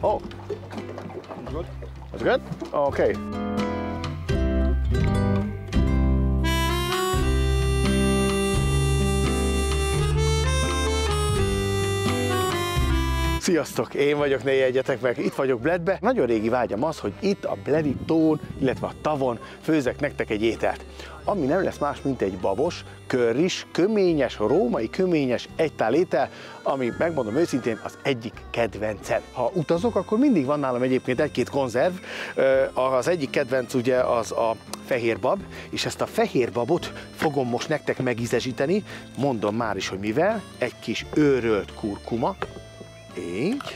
Oh, Good. that's good? Okay. Sziasztok, én vagyok, ne jegyetek meg, itt vagyok Bledbe. Nagyon régi vágyam az, hogy itt a bledi tón, illetve a tavon főzek nektek egy ételt, ami nem lesz más, mint egy babos, körris, köményes, római köményes egytál étel, ami, megmondom őszintén, az egyik kedvencem. Ha utazok, akkor mindig van nálam egyébként egy-két konzerv. Az egyik kedvenc ugye az a fehérbab, és ezt a fehérbabot fogom most nektek megízesíteni. Mondom már is, hogy mivel. Egy kis őrölt kurkuma, így.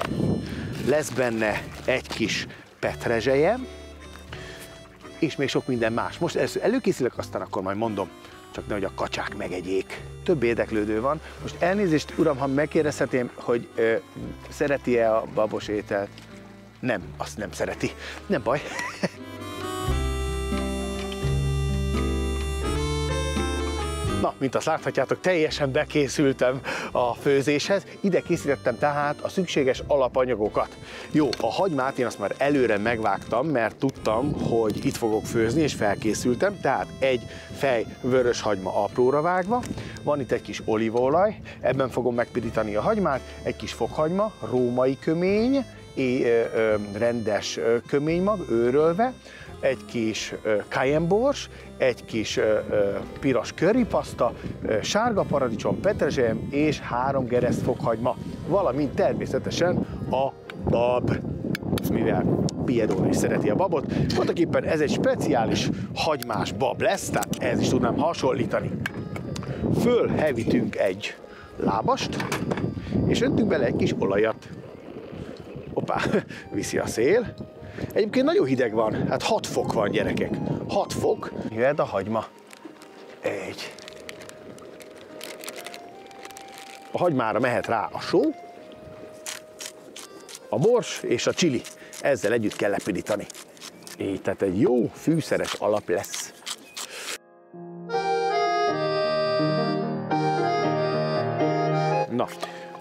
Lesz benne egy kis petrezselyem, és még sok minden más. Most először előkészülök, aztán akkor majd mondom, csak nehogy a kacsák megegyék. Több érdeklődő van. Most elnézést, uram, ha megkérdezhetném, hogy szereti-e a babos ételt? Nem, azt nem szereti. Nem baj. Na, mint azt láthatjátok, teljesen bekészültem a főzéshez. Ide készítettem tehát a szükséges alapanyagokat. Jó, a hagymát én azt már előre megvágtam, mert tudtam, hogy itt fogok főzni, és felkészültem. Tehát egy fej vörös hagyma apróra vágva, van itt egy kis olívaolaj, ebben fogom megpirítani a hagymát, egy kis fokhagyma, római kömény, rendes köménymag, őrölve, egy kis cayenne bors, egy kis piros currypaszta, sárga paradicsom, petrezselyem és 3 gereszt fokhagyma, valamint természetesen a bab, mivel Piedone is szereti a babot. Voltaképpen ez egy speciális hagymás bab lesz, tehát ehhez is tudnám hasonlítani. Fölhevítünk egy lábast, és öntünk bele egy kis olajat. Hoppá, viszi a szél. Egyébként nagyon hideg van, hát 6 fok van, gyerekek. 6 fok. Jöhet a hagyma. Egy. A hagymára mehet rá a só, a bors és a chili. Ezzel együtt kell lepirítani. Így, tehát egy jó fűszeres alap lesz. Na,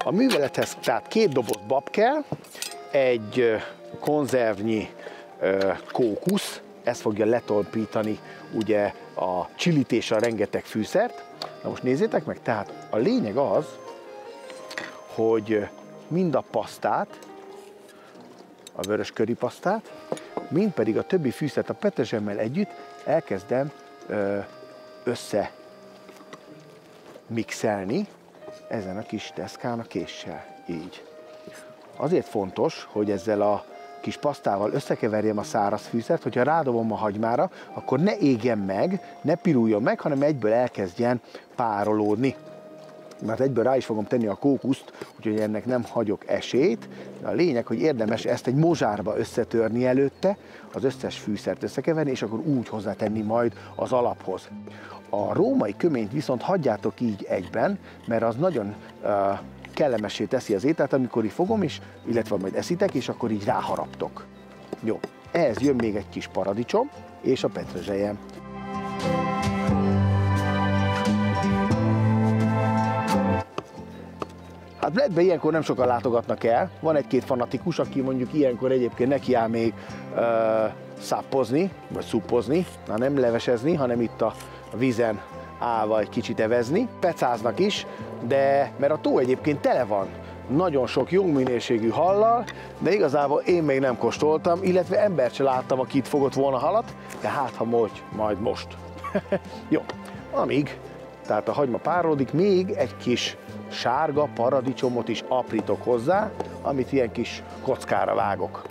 a művelethez tehát 2 doboz bab kell, egy konzervnyi kókusz, ez fogja letolpítani ugye a csilit és a rengeteg fűszert. Na most nézzétek meg, tehát a lényeg az, hogy mind a pasztát, a vörös currypasztát, mind pedig a többi fűszert a petrezselyemmel együtt elkezdem össze mixelni ezen a kis deszkán a késsel, így. Azért fontos, hogy ezzel a kis pasztával összekeverjem a száraz fűszert, hogyha rádobom a hagymára, akkor ne égjen meg, ne piruljon meg, hanem egyből elkezdjen párolódni. Mert egyből rá is fogom tenni a kókuszt, úgyhogy ennek nem hagyok esélyt. A lényeg, hogy érdemes ezt egy mozsárba összetörni előtte, az összes fűszert összekeverni, és akkor úgy hozzátenni majd az alaphoz. A római köményt viszont hagyjátok így egyben, mert az nagyon kellemessé teszi az ételt, amikor így fogom, illetve majd eszitek, és akkor így ráharaptok. Jó, ehhez jön még egy kis paradicsom, és a petrezselyem. Hát Bledbe ilyenkor nem sokan látogatnak el, van egy-két fanatikus, aki mondjuk ilyenkor egyébként nekiáll még száppozni, vagy szupozni, na nem levesezni, hanem itt a vízen állva egy kicsit evezni. Pecáznak is, de mert a tó egyébként tele van nagyon sok jó minőségű hallal, de igazából én még nem kóstoltam, illetve embert se láttam, aki itt fogott volna halat, de hát ha majd most. Jó, amíg tehát a hagyma párolódik, még egy kis sárga paradicsomot is aprítok hozzá, amit ilyen kis kockára vágok.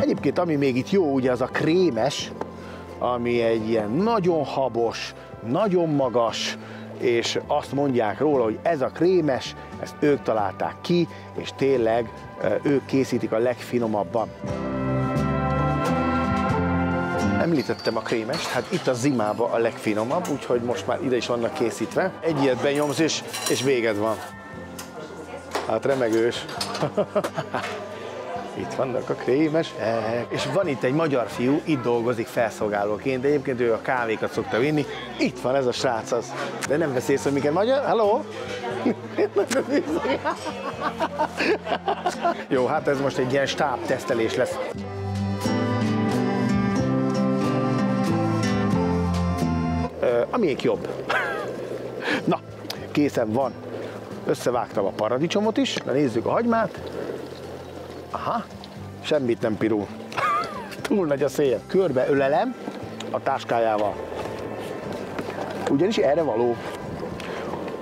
Egyébként ami még itt jó, ugye az a krémes, ami egy ilyen nagyon habos, nagyon magas, és azt mondják róla, hogy ez a krémes, ezt ők találták ki, és tényleg ők készítik a legfinomabban. Említettem a krémest, hát itt a Zimában a legfinomabb, úgyhogy most már ide is vannak készítve. Egy ilyet benyomsz, és véged van. Hát remegős. Itt vannak a krémes. És van itt egy magyar fiú, itt dolgozik felszolgálóként, de egyébként ő a kávékat szokta vinni. Itt van ez a srác az. De nem vesz észre, hogy miket magyar. Halló? Jó, hát ez most egy ilyen stábtesztelés lesz. Amelyik jobb. Na, készen van. Összevágtam a paradicsomot is. Na nézzük a hagymát. Aha, semmit nem pirul. Túl nagy a szél. Körbe ölelem a táskájával. Ugyanis erre való.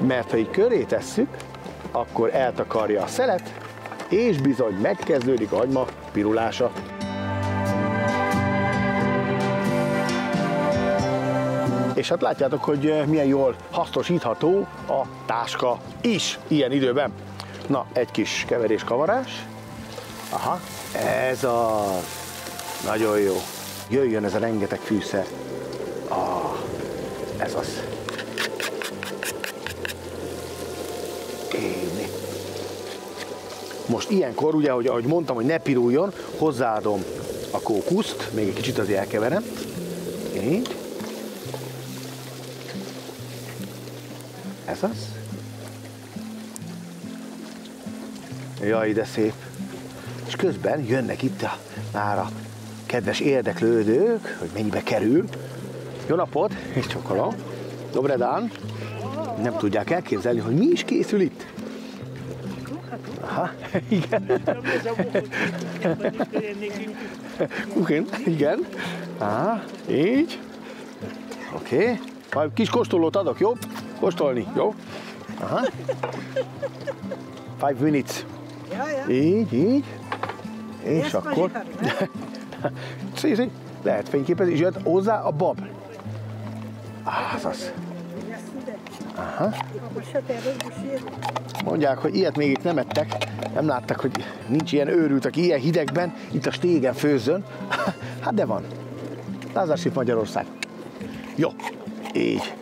Mert ha így köré tesszük, akkor eltakarja a szelet, és bizony megkezdődik a hagyma pirulása. És hát látjátok, hogy milyen jól hasznosítható a táska is ilyen időben. Na, egy kis keverés-kavarás. Aha, ez az. Nagyon jó. Jöjjön ez a rengeteg fűszer. Ez az. Éni. Most ilyenkor, ugye, ahogy mondtam, hogy ne piruljon, hozzáadom a kókuszt, még egy kicsit azért elkeverem. Így. Ez az. Jaj, de szép. És közben jönnek itt már a kedves érdeklődők, hogy mennyibe kerül. Jó napot, és csokolom. Dobre dán. Nem tudják elképzelni, hogy mi is készül itt. Aha, igen. Kuchen, igen. Aha, így. Oké. Majd kis kóstolót adok, jó? Kóstolni, jó? Aha. 5 minutes. Így, így. És akkor... Szí, lehet fényképezni, és jött hozzá a bab. Az. Aha. Mondják, hogy ilyet még itt nem ettek, nem látták, hogy nincs ilyen őrült, aki ilyen hidegben itt a stégen főzzön. Hát de van. Lázár Chef Magyarország. Jó, így.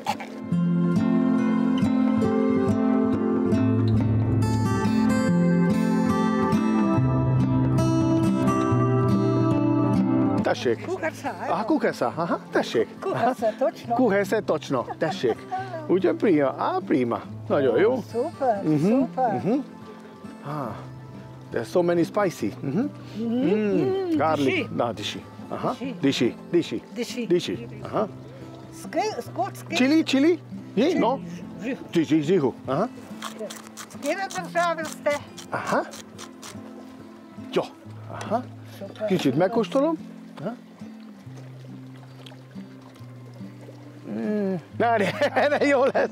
Tessék. Aha, kuchesa, aha, tessék. Kuchesa točno, tessék. Ugye, prima, prima. Nagyon jó. Super, super. There's so many spicy. Garlic, dishi. Aha, dishi. Aha. Chili? Je, no? Jihu. Aha. Aha. Jó. Aha. Kicsit megkóstolom. Ne, jó lesz.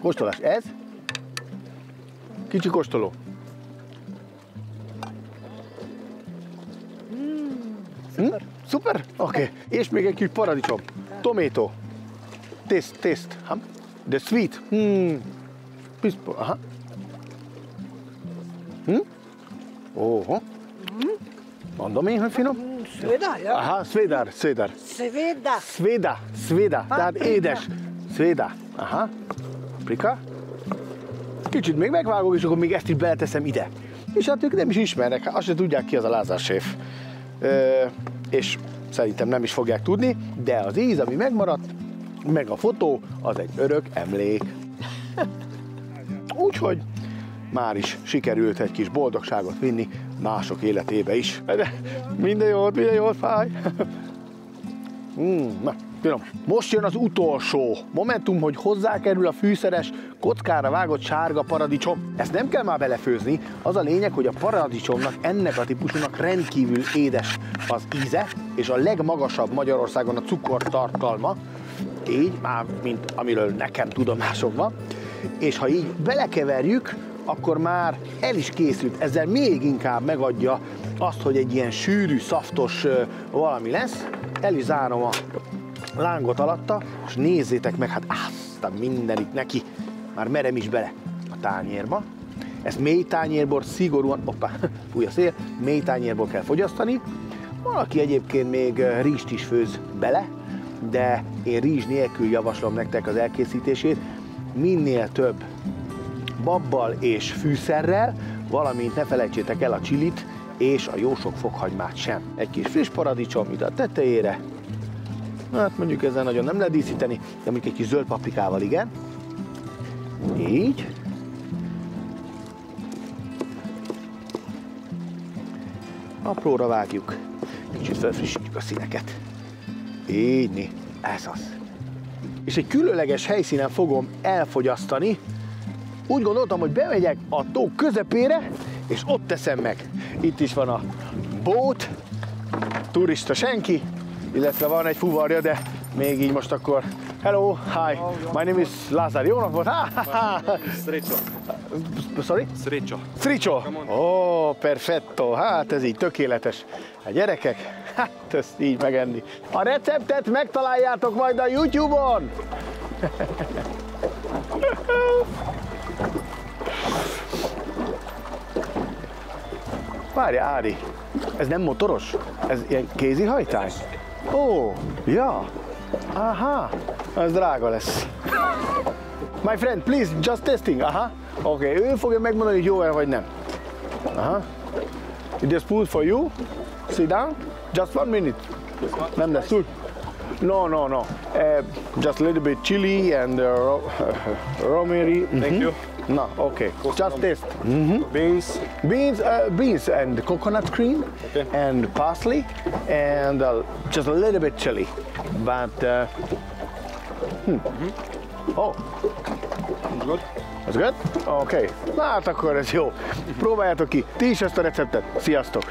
Kóstolás, ez. Kicsi kóstoló. Szuper. Szuper? Oké. És még egy kis paradicsom. Tomato. Taste. The sweet. Aha. Oho. Mondom én, hogy finom? Sveda, ja. Aha, svedar. Sveda. Tehát édes. Sveda. Aha. Paprika. Kicsit még megvágok, és akkor még ezt is beleteszem ide. És hát ők nem is ismernek, azt se tudják, ki az a Lázár Chef. És szerintem nem is fogják tudni, de az íz, ami megmaradt, meg a fotó, az egy örök emlék. Úgyhogy már is sikerült egy kis boldogságot vinni mások életébe is. De minden jót, fáj. Na, finom. Most jön az utolsó momentum, hogy hozzákerül a fűszeres, kockára vágott sárga paradicsom. Ezt nem kell már belefőzni, az a lényeg, hogy a paradicsomnak, ennek a típusúnak rendkívül édes az íze, és a legmagasabb Magyarországon a cukortartalma, így, már mint amiről nekem tudomásom van, és ha így belekeverjük, akkor már el is készült, ezzel még inkább megadja azt, hogy egy ilyen sűrű, szaftos valami lesz. El is zárom a lángot alatta, és nézzétek meg, hát aztán mindenit neki, már merem is bele a tányérba. Ezt mély tányérból szigorúan, fúj a szél, mély tányérból kell fogyasztani. Valaki egyébként még rizst is főz bele, de én rizs nélkül javaslom nektek az elkészítését. Minél több babbal és fűszerrel, valamint ne felejtsétek el a csilit, és a jó sok fokhagymát sem. Egy kis friss paradicsom ide a tetejére. Hát mondjuk ezzel nagyon nem lehet díszíteni, de mondjuk egy kis zöld paprikával igen. Így. Apróra vágjuk. Kicsit felfrissítjük a színeket. Így, ez az. És egy különleges helyszínen fogom elfogyasztani. Úgy gondoltam, hogy bemegyek a tó közepére, és ott teszem meg. Itt is van a bót, turista senki, illetve van egy fuvarja, de még így most akkor... Hello, hi, my name is Lázár. Jó napot! Srećo. Sorry? Srećo. Srećo. Oh, perfetto. Hát ez így tökéletes. A gyerekek, hát ezt így megenni. A receptet megtaláljátok majd a YouTube-on. Várj, Ári, ez nem motoros? Ez ilyen kézihajtás? Ó, ja. Aha, ez drága lesz. My friend, please, just testing. Aha, oké, ő fogja megmondani, hogy jó-e vagy nem. Aha. It is food for you. Sit down. Just 1 minute. Nem lesz túl. No. Just a little bit chili and rosemary. Thank you. No, okay. Just taste. Beans. Beans and coconut cream and parsley and just a little bit chili. But oh, Good. that's good? Okay. Na hát akkor ez jó. Próbáljátok ki. Ti is ezt a receptet. Sziasztok!